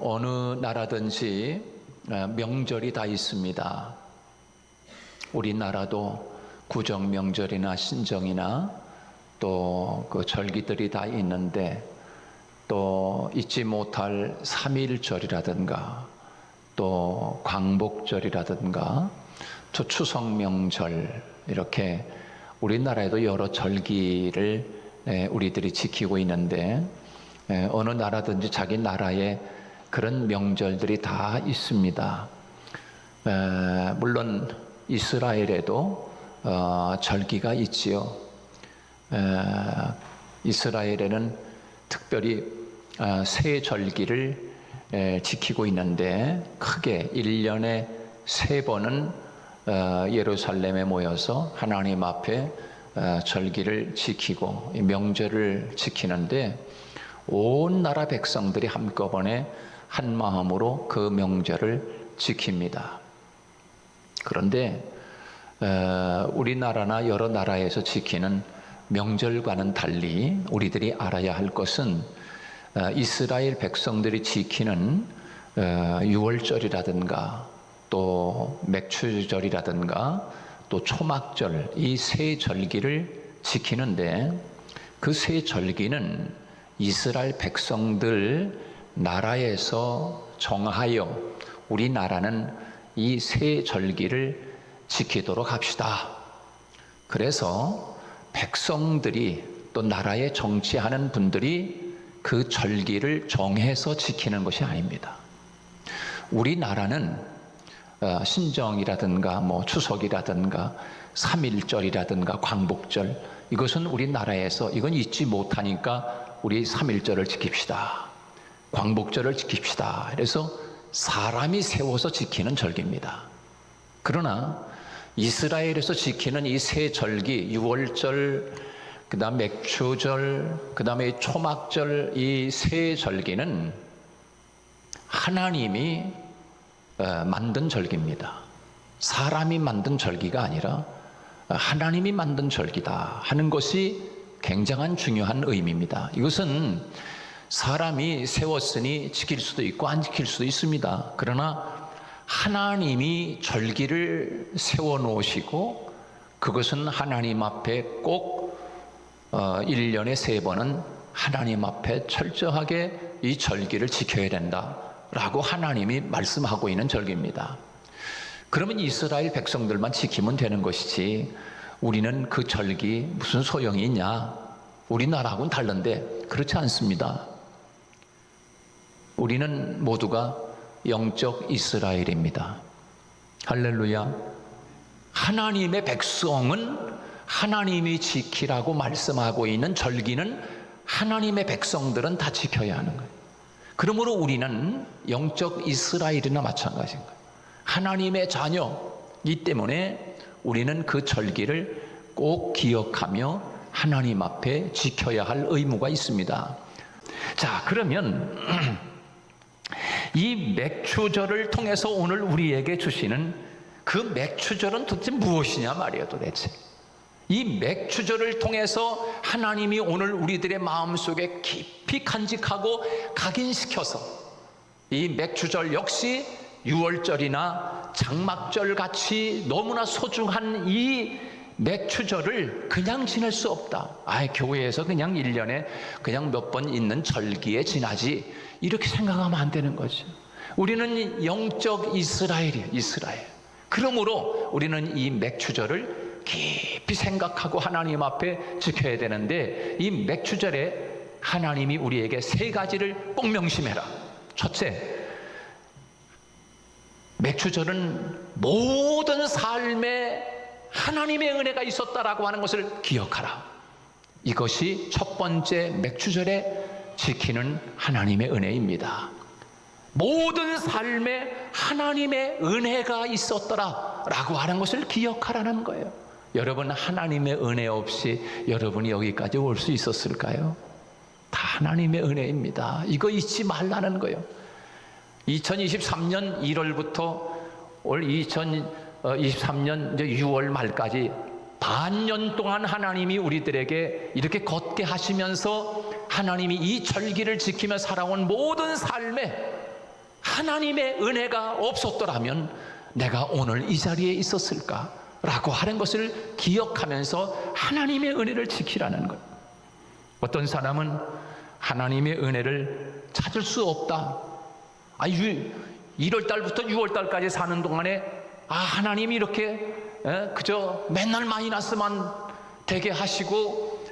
어느 나라든지 명절이 다 있습니다. 우리나라도 구정 명절이나 신정이나 또 그 절기들이 다 있는데, 또 잊지 못할 3.1절이라든가 또 광복절이라든가 또 추석 명절, 이렇게 우리나라에도 여러 절기를 우리들이 지키고 있는데, 어느 나라든지 자기 나라에 그런 명절들이 다 있습니다. 물론 이스라엘에도 절기가 있지요. 이스라엘에는 특별히 세 절기를 지키고 있는데, 크게 1년에 3번은 예루살렘에 모여서 하나님 앞에 절기를 지키고 명절을 지키는데, 온 나라 백성들이 한꺼번에 한 마음으로 그 명절을 지킵니다. 그런데 우리나라나 여러 나라에서 지키는 명절과는 달리 우리들이 알아야 할 것은, 이스라엘 백성들이 지키는 유월절이라든가 또 맥추절이라든가 또 초막절, 이 세 절기를 지키는데, 그 세 절기는 이스라엘 백성들 나라에서 정하여 우리나라는 이 세 절기를 지키도록 합시다. 그래서 백성들이, 또 나라에 정치하는 분들이 그 절기를 정해서 지키는 것이 아닙니다. 우리나라는 신정이라든가 추석이라든가 3.1절이라든가 광복절, 이것은 우리나라에서 이건 잊지 못하니까 우리 3.1절을 지킵시다, 광복절을 지킵시다, 그래서 사람이 세워서 지키는 절기입니다. 그러나 이스라엘에서 지키는 이 세 절기, 유월절, 그 다음 맥추절, 그 다음에 초막절, 이 세 절기는 하나님이 만든 절기입니다. 사람이 만든 절기가 아니라 하나님이 만든 절기다 하는 것이 굉장한 중요한 의미입니다. 이것은 사람이 세웠으니 지킬 수도 있고 안 지킬 수도 있습니다. 그러나 하나님이 절기를 세워놓으시고, 그것은 하나님 앞에 꼭 1년에 3번은 하나님 앞에 철저하게 이 절기를 지켜야 된다라고 하나님이 말씀하고 있는 절기입니다. 그러면 이스라엘 백성들만 지키면 되는 것이지, 우리는 그 절기 무슨 소용이 있냐, 우리나라하고는 다른데, 그렇지 않습니다. 우리는 모두가 영적 이스라엘입니다. 할렐루야. 하나님의 백성은 하나님이 지키라고 말씀하고 있는 절기는 하나님의 백성들은 다 지켜야 하는 거예요. 그러므로 우리는 영적 이스라엘이나 마찬가지인 거예요. 하나님의 자녀이기 때문에 우리는 그 절기를 꼭 기억하며 하나님 앞에 지켜야 할 의무가 있습니다. 자, 그러면 이 맥추절을 통해서 오늘 우리에게 주시는 그 맥추절은 도대체 무엇이냐 말이에요. 도대체 이 맥추절을 통해서 하나님이 오늘 우리들의 마음속에 깊이 간직하고 각인시켜서, 이 맥추절 역시 유월절이나 장막절 같이 너무나 소중한 이 맥추절을 그냥 지낼 수 없다. 교회에서 그냥 1년에 그냥 몇 번 있는 절기에 지나지, 이렇게 생각하면 안 되는 거죠. 우리는 영적 이스라엘이에요. 이스라엘. 그러므로 우리는 이 맥추절을 깊이 생각하고 하나님 앞에 지켜야 되는데, 이 맥추절에 하나님이 우리에게 3가지를 꼭 명심해라. 첫째, 맥추절은 모든 삶에 하나님의 은혜가 있었다라고 하는 것을 기억하라. 이것이 첫 번째 맥추절에 지키는 하나님의 은혜입니다. 모든 삶에 하나님의 은혜가 있었더라 라고 하는 것을 기억하라는 거예요. 여러분, 하나님의 은혜 없이 여러분이 여기까지 올 수 있었을까요? 다 하나님의 은혜입니다. 이거 잊지 말라는 거예요. 2023년 1월부터 올 2023년 이제 6월 말까지 반년 동안 하나님이 우리들에게 이렇게 걷게 하시면서 하나님이 이 절기를 지키며 살아온 모든 삶에 하나님의 은혜가 없었더라면 내가 오늘 이 자리에 있었을까? 라고 하는 것을 기억하면서 하나님의 은혜를 지키라는 것. 어떤 사람은 하나님의 은혜를 찾을 수 없다. 1월달부터 6월달까지 사는 동안에 하나님이 이렇게 그저 맨날 마이너스만 되게 하시고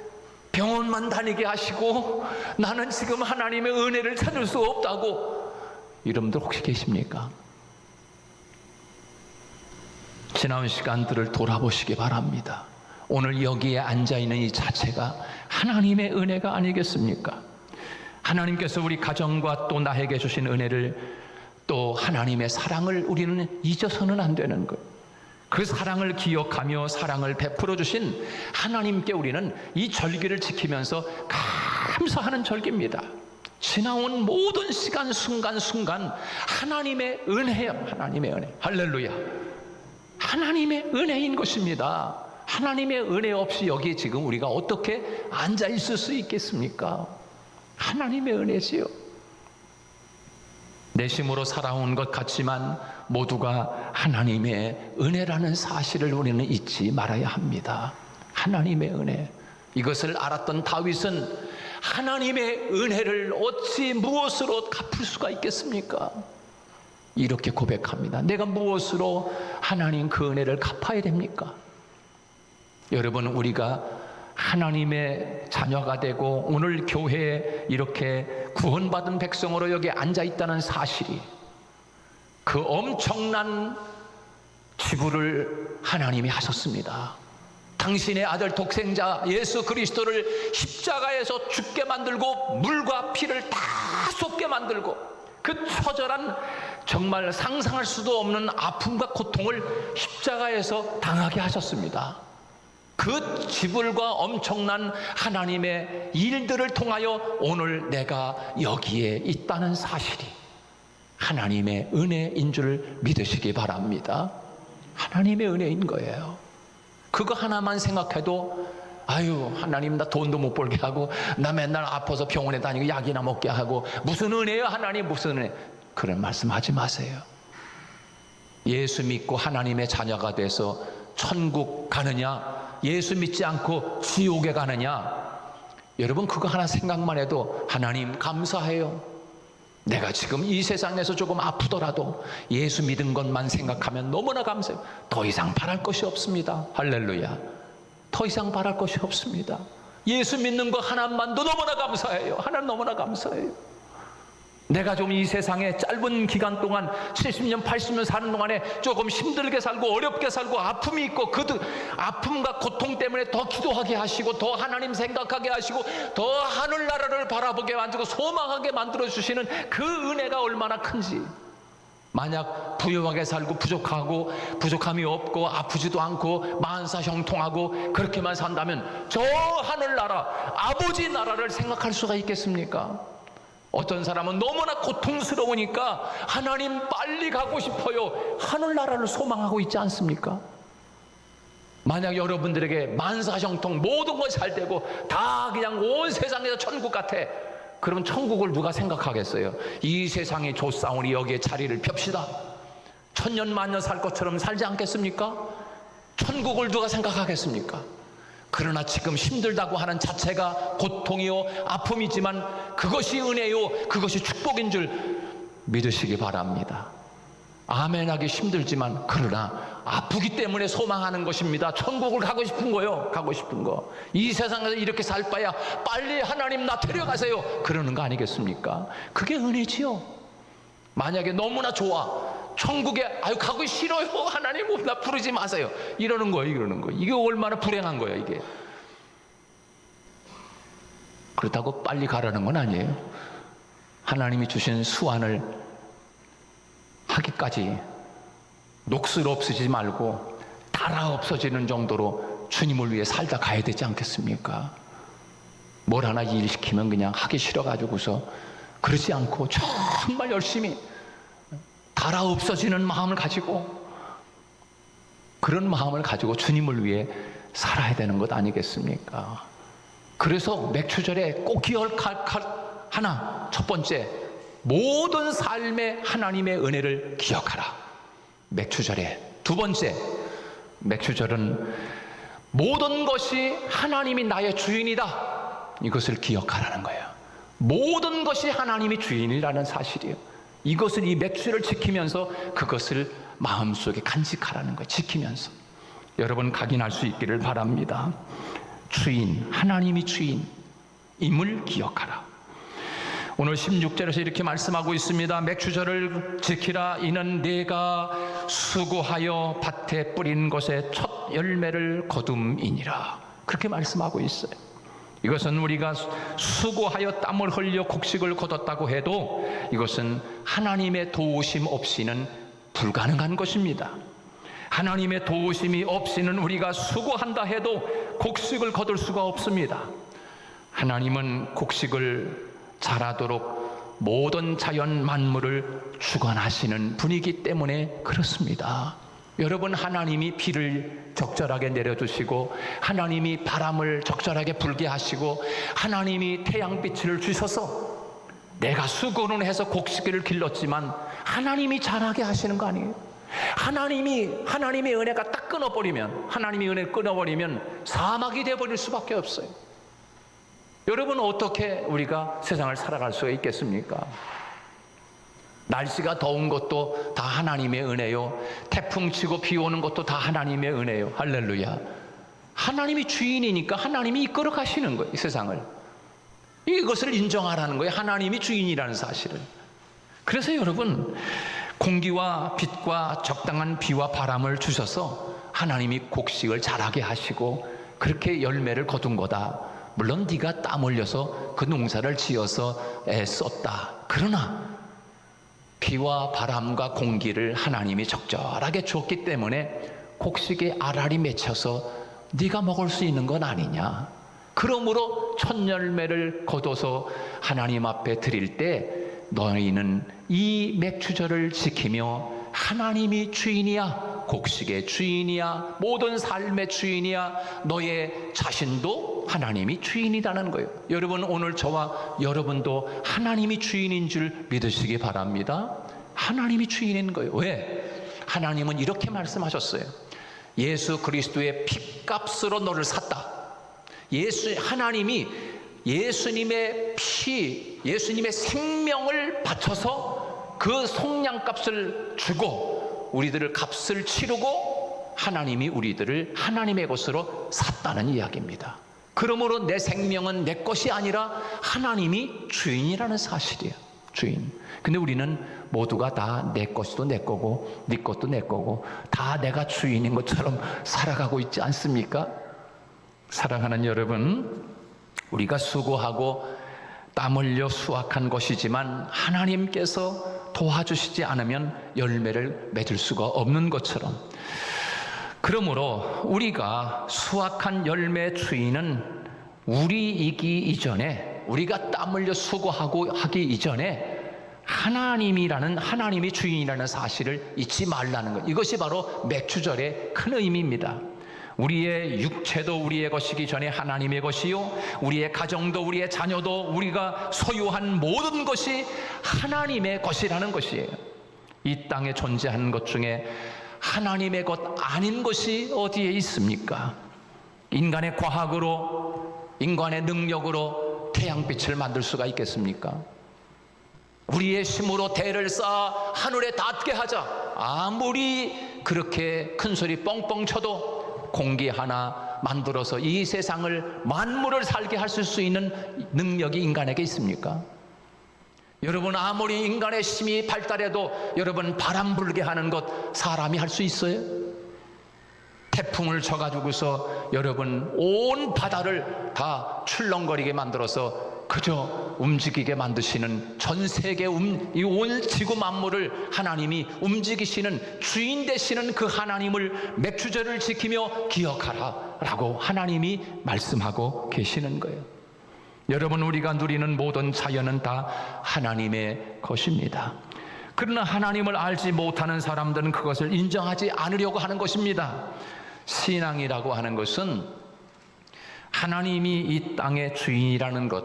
병원만 다니게 하시고 나는 지금 하나님의 은혜를 찾을 수 없다고, 이런 분들 혹시 계십니까? 지나온 시간들을 돌아보시기 바랍니다. 오늘 여기에 앉아있는 이 자체가 하나님의 은혜가 아니겠습니까? 하나님께서 우리 가정과 또 나에게 주신 은혜를, 또 하나님의 사랑을 우리는 잊어서는 안 되는 것. 그 사랑을 기억하며 사랑을 베풀어 주신 하나님께 우리는 이 절기를 지키면서 감사하는 절기입니다. 지나온 모든 시간 순간순간 하나님의 은혜요. 하나님의 은혜. 할렐루야. 하나님의 은혜인 것입니다. 하나님의 은혜 없이 여기에 지금 우리가 어떻게 앉아 있을 수 있겠습니까? 하나님의 은혜지요. 내심으로 살아온 것 같지만 모두가 하나님의 은혜라는 사실을 우리는 잊지 말아야 합니다. 하나님의 은혜. 이것을 알았던 다윗은 하나님의 은혜를 어찌 무엇으로 갚을 수가 있겠습니까? 이렇게 고백합니다. 내가 무엇으로 하나님 그 은혜를 갚아야 됩니까? 여러분, 우리가 하나님의 자녀가 되고 오늘 교회에 이렇게 구원받은 백성으로 여기 앉아있다는 사실이, 그 엄청난 지불을 하나님이 하셨습니다. 당신의 아들 독생자 예수 그리스도를 십자가에서 죽게 만들고 물과 피를 다 쏟게 만들고 그 처절한, 정말 상상할 수도 없는 아픔과 고통을 십자가에서 당하게 하셨습니다. 그 지불과 엄청난 하나님의 일들을 통하여 오늘 내가 여기에 있다는 사실이 하나님의 은혜인 줄 믿으시기 바랍니다. 하나님의 은혜인 거예요. 그거 하나만 생각해도 하나님 나 돈도 못 벌게 하고 나 맨날 아파서 병원에 다니고 약이나 먹게 하고 무슨 은혜예요 하나님, 무슨 은혜. 그런 말씀하지 마세요. 예수 믿고 하나님의 자녀가 돼서 천국 가느냐, 예수 믿지 않고 지옥에 가느냐, 여러분 그거 하나 생각만 해도 하나님 감사해요. 내가 지금 이 세상에서 조금 아프더라도 예수 믿은 것만 생각하면 너무나 감사해요. 더 이상 바랄 것이 없습니다. 할렐루야. 더 이상 바랄 것이 없습니다. 예수 믿는 거 하나만도 너무나 감사해요. 하나님 너무나 감사해요. 내가 좀 이 세상에 짧은 기간 동안 70년 80년 사는 동안에 조금 힘들게 살고 어렵게 살고 아픔이 있고, 그 아픔과 고통 때문에 더 기도하게 하시고 더 하나님 생각하게 하시고 더 하늘나라를 바라보게 만들고 소망하게 만들어주시는 그 은혜가 얼마나 큰지. 만약 부유하게 살고 부족함이 없고 아프지도 않고 만사 형통하고 그렇게만 산다면 저 하늘나라 아버지 나라를 생각할 수가 있겠습니까? 어떤 사람은 너무나 고통스러우니까 하나님 빨리 가고 싶어요. 하늘나라를 소망하고 있지 않습니까? 만약 여러분들에게 만사형통 모든 거 잘 되고 다 그냥 온 세상에서 천국 같아, 그러면 천국을 누가 생각하겠어요? 이 세상에 좋사오니 여기에 자리를 펴시다. 천년 만년 살 것처럼 살지 않겠습니까? 천국을 누가 생각하겠습니까? 그러나 지금 힘들다고 하는 자체가 고통이요 아픔이지만 그것이 은혜요 그것이 축복인 줄 믿으시기 바랍니다. 아멘하기 힘들지만 그러나 아프기 때문에 소망하는 것입니다. 천국을 가고 싶은 거요. 가고 싶은 거. 이 세상에서 이렇게 살 바야 빨리 하나님 나 데려가세요. 그러는 거 아니겠습니까? 그게 은혜지요. 만약에 너무나 좋아, 천국에 가고 싫어요 하나님 나 부르지 마세요, 이러는 거예요. 이게 얼마나 불행한 거예요. 이게 그렇다고 빨리 가라는 건 아니에요. 하나님이 주신 수완을 하기까지 녹슬 없어지지 말고 달아 없어지는 정도로 주님을 위해 살다 가야 되지 않겠습니까? 뭘 하나 일 시키면 그냥 하기 싫어가지고서 그러지 않고 정말 열심히 달아 없어지는 마음을 가지고, 그런 마음을 가지고 주님을 위해 살아야 되는 것 아니겠습니까? 그래서 맥추절에 꼭 기억할 하나, 첫 번째, 모든 삶에 하나님의 은혜를 기억하라. 맥추절에 두 번째, 맥추절은 모든 것이 하나님이 나의 주인이다. 이것을 기억하라는 거예요. 모든 것이 하나님이 주인이라는 사실이에요. 이것을, 이 맥추절을 지키면서 그것을 마음속에 간직하라는 거예요. 지키면서 여러분 각인할 수 있기를 바랍니다. 주인, 하나님이 주인임을 기억하라. 오늘 16절에서 이렇게 말씀하고 있습니다. 맥추절을 지키라. 이는 네가 수고하여 밭에 뿌린 것에 첫 열매를 거둠이니라. 그렇게 말씀하고 있어요. 이것은 우리가 수고하여 땀을 흘려 곡식을 거뒀다고 해도 이것은 하나님의 도우심 없이는 불가능한 것입니다. 하나님의 도우심이 없이는 우리가 수고한다 해도 곡식을 거둘 수가 없습니다. 하나님은 곡식을 자라도록 모든 자연 만물을 주관하시는 분이기 때문에 그렇습니다. 여러분, 하나님이 비를 적절하게 내려주시고 하나님이 바람을 적절하게 불게 하시고 하나님이 태양빛을 주셔서 내가 수고는 해서 곡식을 길렀지만 하나님이 자라게 하시는 거 아니에요? 하나님의 은혜가 딱 끊어버리면, 하나님의 은혜를 끊어버리면 사막이 되어버릴 수밖에 없어요. 여러분, 어떻게 우리가 세상을 살아갈 수가 있겠습니까? 날씨가 더운 것도 다 하나님의 은혜요. 태풍 치고 비 오는 것도 다 하나님의 은혜요. 할렐루야. 하나님이 주인이니까 하나님이 이끌어 가시는 거예요, 이 세상을. 이것을 인정하라는 거예요, 하나님이 주인이라는 사실을. 그래서 여러분, 공기와 빛과 적당한 비와 바람을 주셔서 하나님이 곡식을 자라게 하시고 그렇게 열매를 거둔 거다. 물론 네가 땀 흘려서 그 농사를 지어서 애썼다. 그러나 비와 바람과 공기를 하나님이 적절하게 줬기 때문에 곡식에 알알이 맺혀서 네가 먹을 수 있는 건 아니냐. 그러므로 첫 열매를 거둬서 하나님 앞에 드릴 때 너희는 이 맥추절을 지키며 하나님이 주인이야. 곡식의 주인이야. 모든 삶의 주인이야. 너의 자신도 하나님이 주인이라는 거예요. 여러분, 오늘 저와 여러분도 하나님이 주인인 줄 믿으시기 바랍니다. 하나님이 주인인 거예요. 왜? 하나님은 이렇게 말씀하셨어요. 예수 그리스도의 핏값으로 너를 샀다. 하나님이 예수님의 피, 예수님의 생명을 바쳐서 그 속량값을 주고 우리들을 값을 치르고 하나님이 우리들을 하나님의 것으로 샀다는 이야기입니다. 그러므로 내 생명은 내 것이 아니라 하나님이 주인이라는 사실이에요. 주인. 근데 우리는 모두가 다 내 것도 내 거고 네 것도 내 거고 다 내가 주인인 것처럼 살아가고 있지 않습니까? 사랑하는 여러분, 우리가 수고하고 땀 흘려 수확한 것이지만 하나님께서 도와주시지 않으면 열매를 맺을 수가 없는 것처럼, 그러므로 우리가 수확한 열매 주인은 우리이기 이전에, 우리가 땀 흘려 수고하고 하기 이전에 하나님이 주인이라는 사실을 잊지 말라는 것. 이것이 바로 맥추절의 큰 의미입니다. 우리의 육체도 우리의 것이기 전에 하나님의 것이요, 우리의 가정도 우리의 자녀도 우리가 소유한 모든 것이 하나님의 것이라는 것이에요. 이 땅에 존재하는 것 중에 하나님의 것 아닌 것이 어디에 있습니까? 인간의 과학으로, 인간의 능력으로 태양빛을 만들 수가 있겠습니까? 우리의 힘으로 대를 쌓아 하늘에 닿게 하자. 아무리 그렇게 큰 소리 뻥뻥 쳐도 공기 하나 만들어서 이 세상을, 만물을 살게 하실 수 있는 능력이 인간에게 있습니까? 여러분, 아무리 인간의 힘이 발달해도 여러분, 바람 불게 하는 것 사람이 할 수 있어요? 태풍을 쳐가지고서 여러분 온 바다를 다 출렁거리게 만들어서 그저 움직이게 만드시는, 전 세계 이 온 지구 만물을 하나님이 움직이시는 주인 되시는 그 하나님을 맥추절을 지키며 기억하라 라고 하나님이 말씀하고 계시는 거예요. 여러분, 우리가 누리는 모든 자연은 다 하나님의 것입니다. 그러나 하나님을 알지 못하는 사람들은 그것을 인정하지 않으려고 하는 것입니다. 신앙이라고 하는 것은 하나님이 이 땅의 주인이라는 것,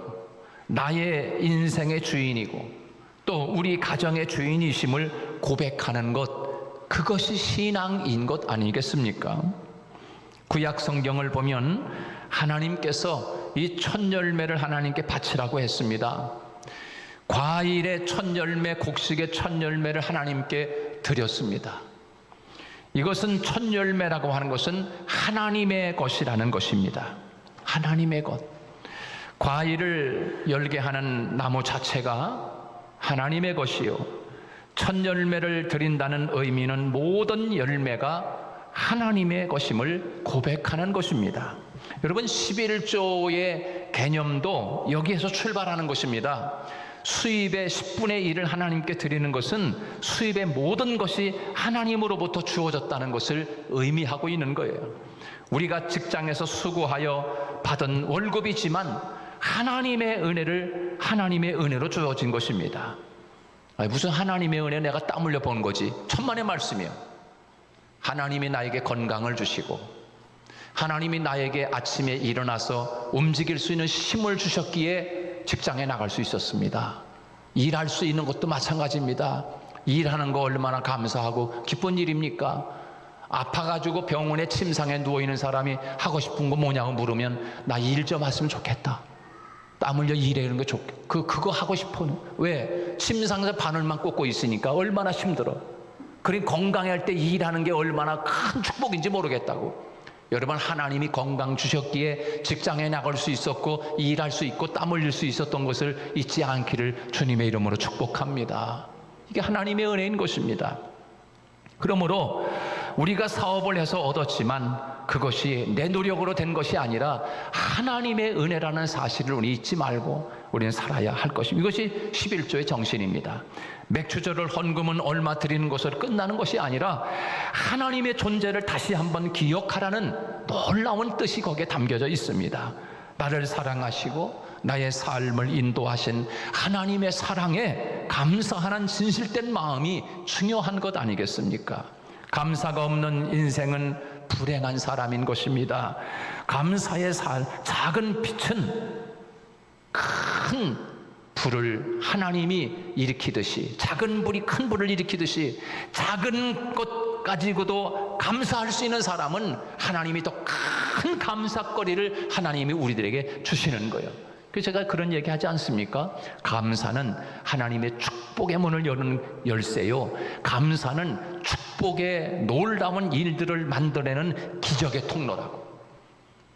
나의 인생의 주인이고 또 우리 가정의 주인이심을 고백하는 것, 그것이 신앙인 것 아니겠습니까? 구약 성경을 보면 하나님께서 이 첫 열매를 하나님께 바치라고 했습니다. 과일의 첫 열매, 곡식의 첫 열매를 하나님께 드렸습니다. 이것은 첫 열매라고 하는 것은 하나님의 것이라는 것입니다. 하나님의 것. 과일을 열게 하는 나무 자체가 하나님의 것이요, 첫 열매를 드린다는 의미는 모든 열매가 하나님의 것임을 고백하는 것입니다. 여러분, 11조의 개념도 여기에서 출발하는 것입니다. 수입의 10분의 1을 하나님께 드리는 것은 수입의 모든 것이 하나님으로부터 주어졌다는 것을 의미하고 있는 거예요. 우리가 직장에서 수고하여 받은 월급이지만 하나님의 은혜로 주어진 것입니다. 무슨 하나님의 은혜, 내가 땀 흘려 본 거지. 천만의 말씀이요. 하나님이 나에게 건강을 주시고, 하나님이 나에게 아침에 일어나서 움직일 수 있는 힘을 주셨기에 직장에 나갈 수 있었습니다. 일할 수 있는 것도 마찬가지입니다. 일하는 거 얼마나 감사하고 기쁜 일입니까? 아파가지고 병원에 침상에 누워있는 사람이 하고 싶은 거 뭐냐고 물으면 나 일 좀 했으면 좋겠다. 땀 흘려 일하는 거 그거 하고 싶어. 왜? 침상에서 바늘만 꽂고 있으니까 얼마나 힘들어. 그러니 건강할 때 일하는 게 얼마나 큰 축복인지 모르겠다고. 여러분, 하나님이 건강 주셨기에 직장에 나갈 수 있었고 일할 수 있고 땀 흘릴 수 있었던 것을 잊지 않기를 주님의 이름으로 축복합니다. 이게 하나님의 은혜인 것입니다. 그러므로 우리가 사업을 해서 얻었지만 그것이 내 노력으로 된 것이 아니라 하나님의 은혜라는 사실을 우리 잊지 말고 우리는 살아야 할 것입니다. 이것이 11조의 정신입니다. 맥주절을 헌금은 얼마 드리는 것으로 끝나는 것이 아니라 하나님의 존재를 다시 한번 기억하라는 놀라운 뜻이 거기에 담겨져 있습니다. 나를 사랑하시고 나의 삶을 인도하신 하나님의 사랑에 감사하는 진실된 마음이 중요한 것 아니겠습니까? 감사가 없는 인생은 불행한 사람인 것입니다. 감사의 작은 빛은 큰 불을 하나님이 일으키듯이, 작은 불이 큰 불을 일으키듯이 작은 것 가지고도 감사할 수 있는 사람은 하나님이 더 큰 감사거리를 하나님이 우리들에게 주시는 거예요. 그래서 제가 그런 얘기 하지 않습니까? 감사는 하나님의 축복의 문을 여는 열쇠요, 감사는 축복의 놀라운 일들을 만들어내는 기적의 통로라고.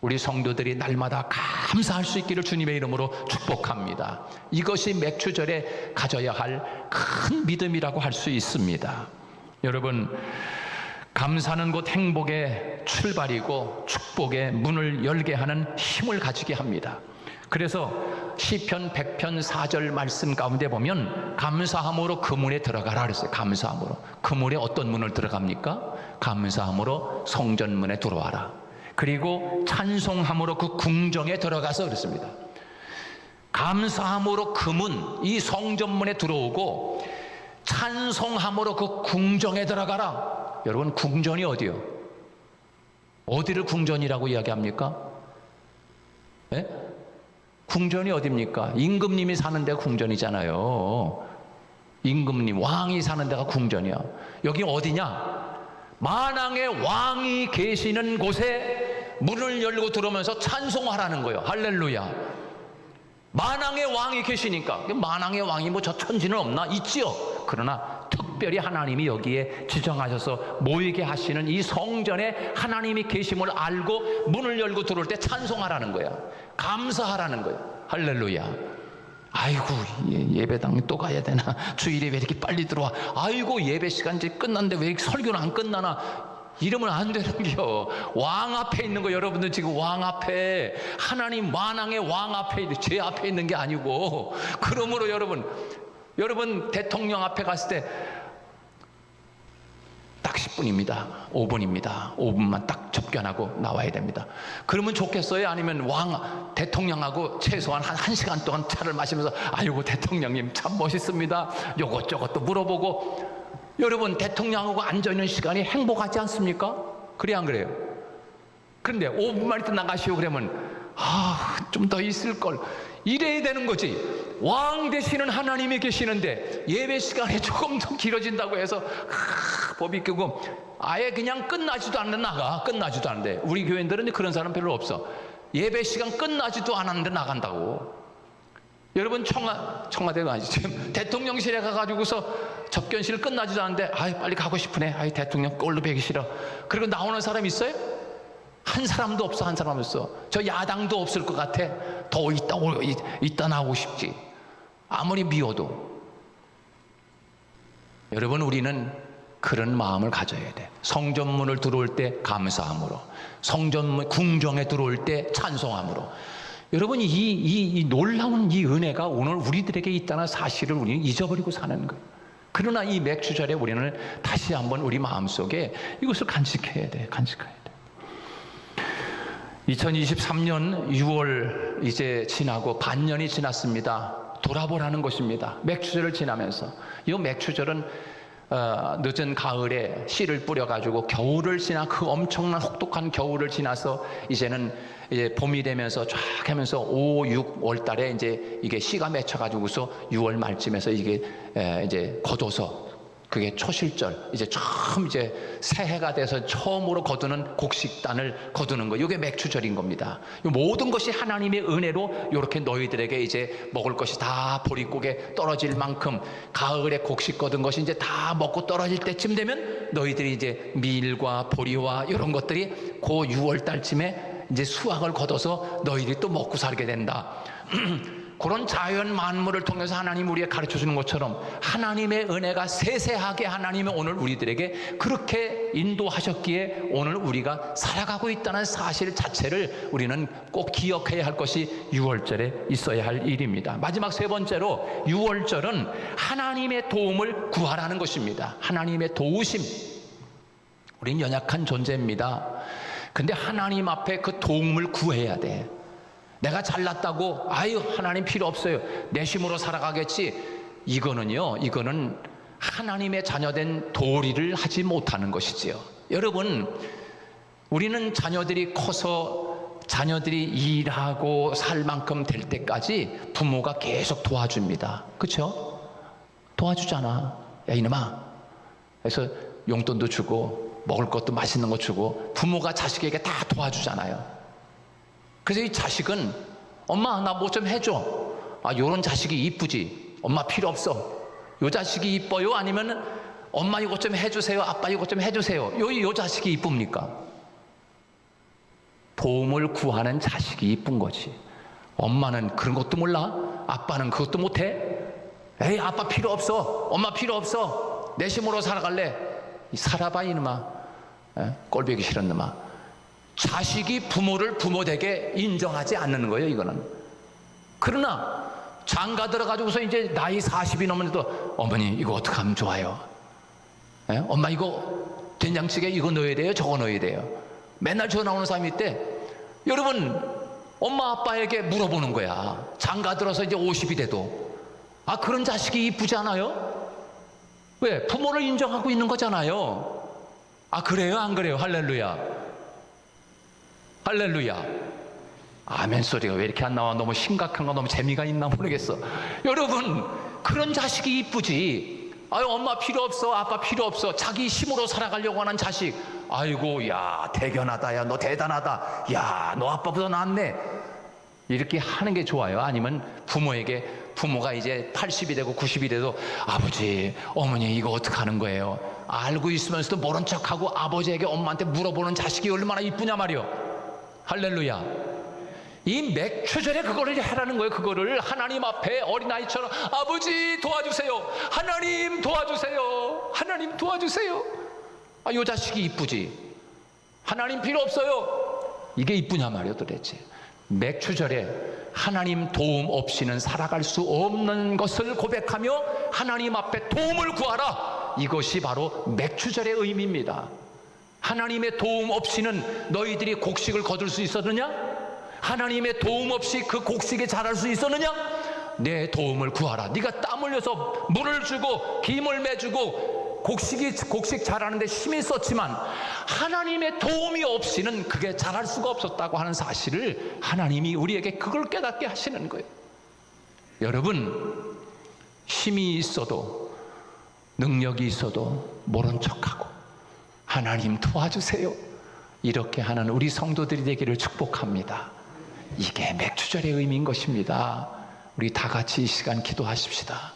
우리 성도들이 날마다 감사할 수 있기를 주님의 이름으로 축복합니다. 이것이 맥주절에 가져야 할 큰 믿음이라고 할 수 있습니다. 여러분, 감사는 곧 행복의 출발이고 축복의 문을 열게 하는 힘을 가지게 합니다. 그래서 시편 100편 4절 말씀 가운데 보면 감사함으로 그 문에 들어가라 그랬어요. 감사함으로. 그 문에 어떤 문을 들어갑니까? 감사함으로 성전문에 들어와라. 그리고 찬송함으로 그 궁정에 들어가서 그랬습니다. 감사함으로 그 문, 이 성전문에 들어오고 찬송함으로 그 궁정에 들어가라. 여러분, 궁전이 어디요? 어디를 궁전이라고 이야기합니까? 네? 궁전이 어디입니까? 임금님이 사는 데가 궁전이잖아요. 임금님, 왕이 사는 데가 궁전이야. 여기 어디냐? 만왕의 왕이 계시는 곳에 문을 열고 들어오면서 찬송하라는 거예요. 할렐루야. 만왕의 왕이 계시니까. 만왕의 왕이 뭐 저 천지는 없나? 있지요. 그러나 특별히 하나님이 여기에 지정하셔서 모이게 하시는 이 성전에 하나님이 계심을 알고 문을 열고 들어올 때 찬송하라는 거야. 감사하라는 거야. 할렐루야. 아이고, 예배당 또 가야 되나? 주일에 왜 이렇게 빨리 들어와? 아이고, 예배 시간 이제 끝났는데 왜 이렇게 설교는 안 끝나나? 이러면 안 되는겨. 왕 앞에 있는 거, 여러분들 지금 왕 앞에, 하나님 만왕의 왕 앞에, 제 앞에 있는 게 아니고. 그러므로 여러분 대통령 앞에 갔을 때 딱 10분입니다. 5분입니다. 5분만 딱 접견하고 나와야 됩니다. 그러면 좋겠어요? 아니면 대통령하고 최소한 한 1시간 동안 차를 마시면서 아이고, 대통령님 참 멋있습니다. 요것저것도 물어보고. 여러분, 대통령하고 앉아있는 시간이 행복하지 않습니까? 그래, 안 그래요? 그런데 5분만 있다 나가시오 그러면 좀 더 있을걸. 이래야 되는 거지. 왕 되시는 하나님이 계시는데 예배 시간이 조금 더 길어진다고 해서 법이 끄고 아예 그냥 끝나지도 않는데 끝나지도 않는데, 우리 교인들은 그런 사람 별로 없어. 예배 시간 끝나지도 않았는데 나간다고. 여러분 청와대가 아니지, 지금 대통령실에 가가지고서 접견실 끝나지도 않는데 빨리 가고 싶으네, 대통령 꼴로 배기 싫어. 그리고 나오는 사람 있어요? 한 사람도 없어. 한 사람 없어. 저 야당도 없을 것 같아. 더 이따 나오고 싶지, 아무리 미워도. 여러분, 우리는 그런 마음을 가져야 돼. 성전문을 들어올 때 감사함으로, 성전문 궁정에 들어올 때 찬송함으로. 여러분, 이 놀라운 이 은혜가 오늘 우리들에게 있다는 사실을 우리는 잊어버리고 사는 거예요. 그러나 이 맥주절에 우리는 다시 한번 우리 마음속에 이것을 간직해야 돼. 2023년 6월 이제 지나고 반년이 지났습니다. 돌아보라는 것입니다. 맥주절을 지나면서. 이 맥주절은 늦은 가을에 씨를 뿌려가지고 겨울을 지나, 그 엄청난 혹독한 겨울을 지나서 이제는 이제 봄이 되면서 쫙 하면서 5, 6월 달에 이제 이게 씨가 맺혀가지고서 6월 말쯤에서 이게 이제 걷어서, 그게 초실절, 이제 처음 이제 새해가 돼서 처음으로 거두는 곡식단을 거두는 거, 이게 맥주절인 겁니다. 모든 것이 하나님의 은혜로 이렇게 너희들에게 이제 먹을 것이 다 보릿고개 떨어질 만큼, 가을에 곡식 거둔 것이 이제 다 먹고 떨어질 때쯤 되면 너희들이 이제 밀과 보리와 이런 것들이 그 6월 달쯤에 이제 수확을 거둬서 너희들이 또 먹고 살게 된다. 그런 자연 만물을 통해서 하나님 우리에게 가르쳐 주는 것처럼 하나님의 은혜가 세세하게 하나님은 오늘 우리들에게 그렇게 인도하셨기에 오늘 우리가 살아가고 있다는 사실 자체를 우리는 꼭 기억해야 할 것이 6월절에 있어야 할 일입니다. 마지막 세 번째로 6월절은 하나님의 도움을 구하라는 것입니다. 하나님의 도우심. 우린 연약한 존재입니다. 근데 하나님 앞에 그 도움을 구해야 돼. 내가 잘났다고 하나님 필요 없어요, 내 힘으로 살아가겠지, 이거는 하나님의 자녀된 도리를 하지 못하는 것이지요. 여러분, 우리는 자녀들이 커서 자녀들이 일하고 살 만큼 될 때까지 부모가 계속 도와줍니다. 그렇죠? 도와주잖아. 야 이놈아, 그래서 용돈도 주고 먹을 것도 맛있는 거 주고 부모가 자식에게 다 도와주잖아요. 그래서 이 자식은 엄마 나 뭐 좀 해줘, 요런 자식이 이쁘지, 엄마 필요 없어, 요 자식이 이뻐요? 아니면 엄마 이것 좀 해주세요, 아빠 이것 좀 해주세요, 요 자식이 이쁩니까? 도움을 구하는 자식이 이쁜 거지. 엄마는 그런 것도 몰라? 아빠는 그것도 못해? 에이 아빠 필요 없어, 엄마 필요 없어, 내 힘으로 살아갈래. 살아봐 이놈아, 꼴보기 싫은 놈아. 자식이 부모를 부모되게 인정하지 않는 거예요, 이거는. 그러나 장가 들어가지고서 이제 나이 40이 넘었는데도 어머니 이거 어떻게 하면 좋아요? 엄마 이거 된장찌개 이거 넣어야 돼요, 저거 넣어야 돼요. 맨날 전화 오는 사람이 있대. 여러분, 엄마 아빠에게 물어보는 거야. 장가 들어서 이제 50이 돼도. 그런 자식이 이쁘지 않아요? 왜? 부모를 인정하고 있는 거잖아요. 그래요? 안 그래요? 할렐루야. 할렐루야. 아멘 소리가 왜 이렇게 안 나와? 너무 심각한 거, 너무 재미가 있나 모르겠어. 여러분, 그런 자식이 이쁘지. 엄마 필요 없어, 아빠 필요 없어, 자기 힘으로 살아가려고 하는 자식. 아이고 야 대견하다, 야 너 대단하다, 야 너 아빠보다 낫네, 이렇게 하는 게 좋아요? 아니면 부모가 이제 80이 되고 90이 돼도 아버지 어머니 이거 어떻게 하는 거예요? 알고 있으면서도 모른 척하고 아버지에게 엄마한테 물어보는 자식이 얼마나 이쁘냐 말이요. 할렐루야. 이 맥주절에 그거를 하라는 거예요. 그거를 하나님 앞에 어린아이처럼 아버지 도와주세요, 하나님 도와주세요, 하나님 도와주세요. 요 자식이 이쁘지, 하나님 필요 없어요, 이게 이쁘냐 말이에요 도대체. 맥주절에 하나님 도움 없이는 살아갈 수 없는 것을 고백하며 하나님 앞에 도움을 구하라, 이것이 바로 맥주절의 의미입니다. 하나님의 도움 없이는 너희들이 곡식을 거둘 수 있었느냐? 하나님의 도움 없이 그 곡식이 자랄 수 있었느냐? 내 도움을 구하라. 네가 땀 흘려서 물을 주고 김을 매주고 곡식 자라는데 힘이 썼지만 하나님의 도움이 없이는 그게 자랄 수가 없었다고 하는 사실을 하나님이 우리에게 그걸 깨닫게 하시는 거예요. 여러분, 힘이 있어도 능력이 있어도 모른 척하고 하나님 도와주세요 이렇게 하는 우리 성도들이 되기를 축복합니다. 이게 맥주절의 의미인 것입니다. 우리 다 같이 이 시간 기도하십시다.